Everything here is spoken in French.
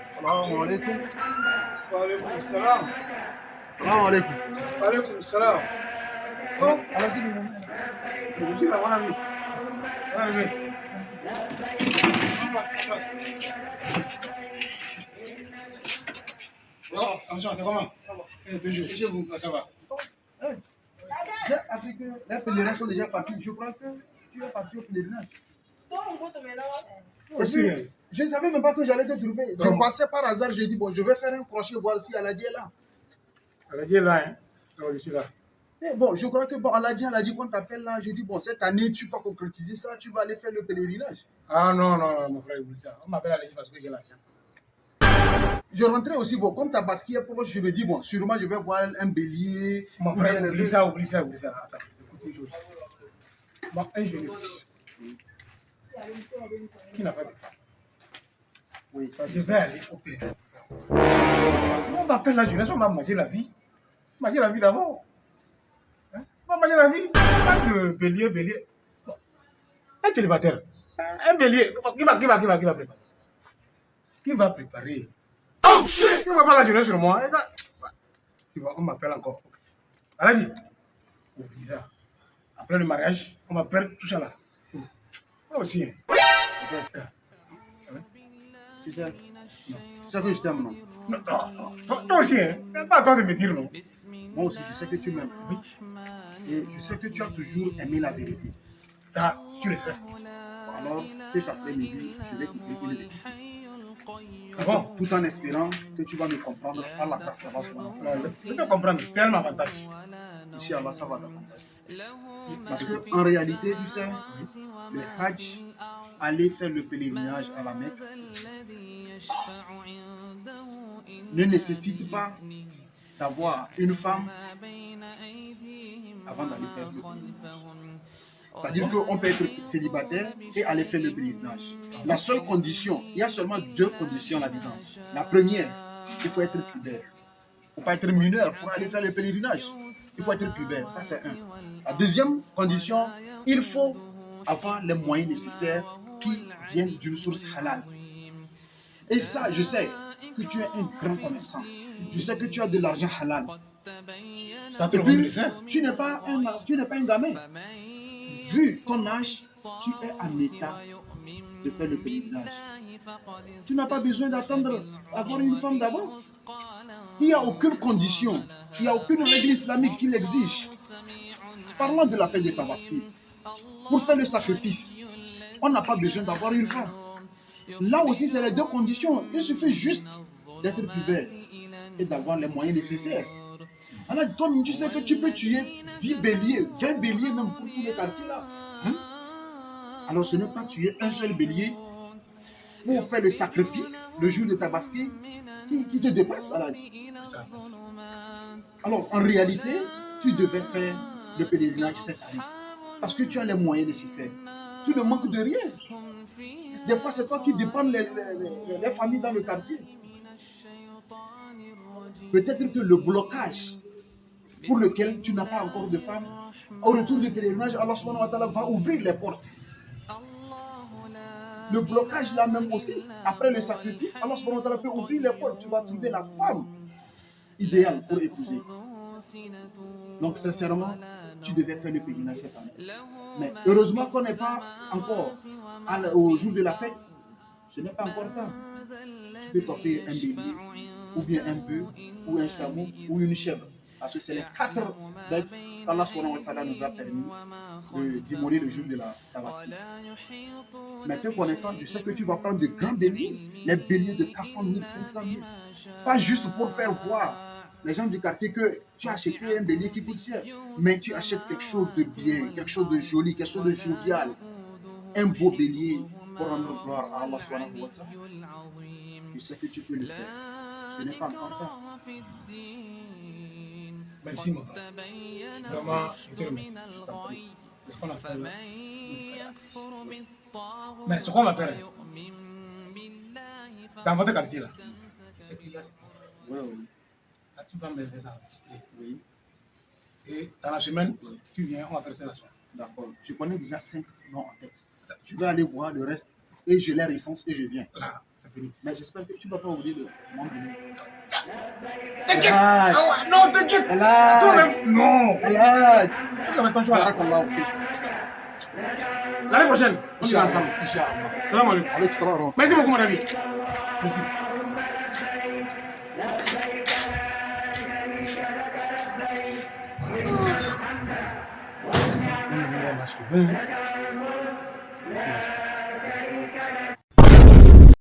السلام عليكم. وعليكم السلام. السلام عليكم. وعليكم السلام. Oh, على كده Bonjour, mon ami. Mon ami. Passe. Bon, attention, c'est comment? Ça va. Chez vous, ça va. J'ai appris que les pèlerins sont déjà partis. Je crois que tu es parti au pèlerinage. Aussi. Je ne savais même pas que j'allais te trouver. Je passais par hasard, j'ai dit, bon, je vais faire un crochet, voir si Aladji est là. Aladji est là, hein? Non, je suis là. Et bon, je crois que bon, Aladji qu'on t'appelle là. Je dis, bon, cette année, tu vas concrétiser ça, tu vas aller faire le pèlerinage. Ah non, mon frère, oublie ça. On m'appelle Aladji parce que j'ai l'argent. Je rentrais aussi, bon, comme Tabaski est proche, je me dis, bon, sûrement je vais voir un bélier. Mon frère, oublie ça. Attends, écoute une chose. Bon, un jeune qui n'a pas de femme. Oui, ça, Je vais aller au pèlerinage. On va faire la jeunesse, on va manger la vie. Manger la vie d'abord. Hein? On va manger la vie. Pas de bélier. Bon. Un célibataire. Un bélier. Qui va préparer? Qui va préparer? Oh shit! Tu ne vas pas la jeunesse sur moi. Tu vois, on m'appelle encore. Aladji, oublie ça. Après le mariage, on va faire tout ça là. Moi aussi. Tu sais que je t'aime, non? Non. Toi aussi, hein. C'est pas à toi de me dire non. Moi aussi, je sais que tu m'aimes. Oui. Et je sais que tu as toujours aimé la vérité. Ça, tu le sais. Alors, cet après-midi, je vais t'écrire une vérité. Bon. Tout en espérant que tu vas me comprendre à la place là-bas. Je peux te comprendre, c'est un avantage. Inch'Allah, ça va t'avantager. Parce qu'en réalité, tu sais, le Hajj, aller faire le pèlerinage à la Mecque, ne nécessite pas d'avoir une femme avant d'aller faire le pèlerinage. C'est-à-dire qu'on peut être célibataire et aller faire le pèlerinage. La seule condition, il y a seulement deux conditions là-dedans. La première, il faut être pubère. Il ne faut pas être mineur pour aller faire le pèlerinage. Il faut être pubère, ça c'est un. La deuxième condition, il faut avoir les moyens nécessaires qui viennent d'une source halal. Et ça, je sais que tu es un grand commerçant. Je sais que tu as de l'argent halal. Et puis, tu n'es pas un gamin. Vu ton âge, tu es en état de faire le pèlerinage. Tu n'as pas besoin d'attendre avoir une femme d'abord. Il n'y a aucune condition, il n'y a aucune règle islamique qui l'exige. Parlons de la fête de Tabaski. Pour faire le sacrifice, on n'a pas besoin d'avoir une femme. Là aussi, c'est les deux conditions. Il suffit juste d'être pubère et d'avoir les moyens nécessaires. Alors, toi, tu sais que tu peux tuer 10 béliers, 20 béliers même pour tous les quartiers là. Alors, ce n'est pas tuer un seul bélier pour faire le sacrifice le jour de Tabaski qui te dépasse à la vie. Alors, en réalité, tu devais faire le pèlerinage cette année parce que tu as les moyens nécessaires. Tu ne manques de rien. Des fois, c'est toi qui dépends les familles dans le quartier. Peut-être que le blocage pour lequel tu n'as pas encore de femme, au retour du pèlerinage, Allah subhanahu wa ta'ala va ouvrir les portes. Le blocage là même aussi, après le sacrifice, Allah subhanahu wa ta'ala peut ouvrir les portes. Tu vas trouver la femme idéale pour épouser. Donc sincèrement, tu devais faire le pèlerinage cette année. Mais heureusement qu'on n'est pas encore au jour de la fête. Ce n'est pas encore tard. Tu peux t'offrir un bélier, ou bien un bœuf, ou un chameau, ou une chèvre. Parce que c'est les 4 bêtes qu'Allah subhanahu wa ta'ala nous a permis d'immoler le jour de la Tabaski. Mais te connaissant, je sais que tu vas prendre de grands béliers, les béliers de 400 000, 500 000. Pas juste pour faire voir les gens du quartier que tu as acheté un bélier qui coûte cher, mais tu achètes quelque chose de bien, quelque chose de joli, quelque chose de jovial. Un beau bélier pour rendre gloire à Allah subhanahu wa ta'ala. Je sais que tu peux le faire. Ce n'est pas encore tard. Merci, mon frère. Vraiment, je te remercie. Je t'en prie. C'est ce qu'on a fait. Mais ce qu'on va faire, dans votre quartier, là, c'est qu'il y a des pauvres. Oui. Là, tu vas me les enregistrer. Oui. Et dans la semaine, tu viens, on va faire ça la soirée. D'accord. Je connais déjà 5 noms en tête. Je vais aller voir le reste et je les recense et je viens. Là, c'est fini. Mais j'espère que tu ne vas pas oublier le nom de nous. T'inquiète. Elhadj. Ah ouais, non, t'inquiète. Elhadj. Toi-même, non. Elhadj. Tu vas ton choix. Barakallahu fik. L'année prochaine, on ira ensemble. Inch'Allah. Salam alaikum. Alaykoum salam wa rahmatullah. Merci beaucoup, mon ami. Merci. Mmh,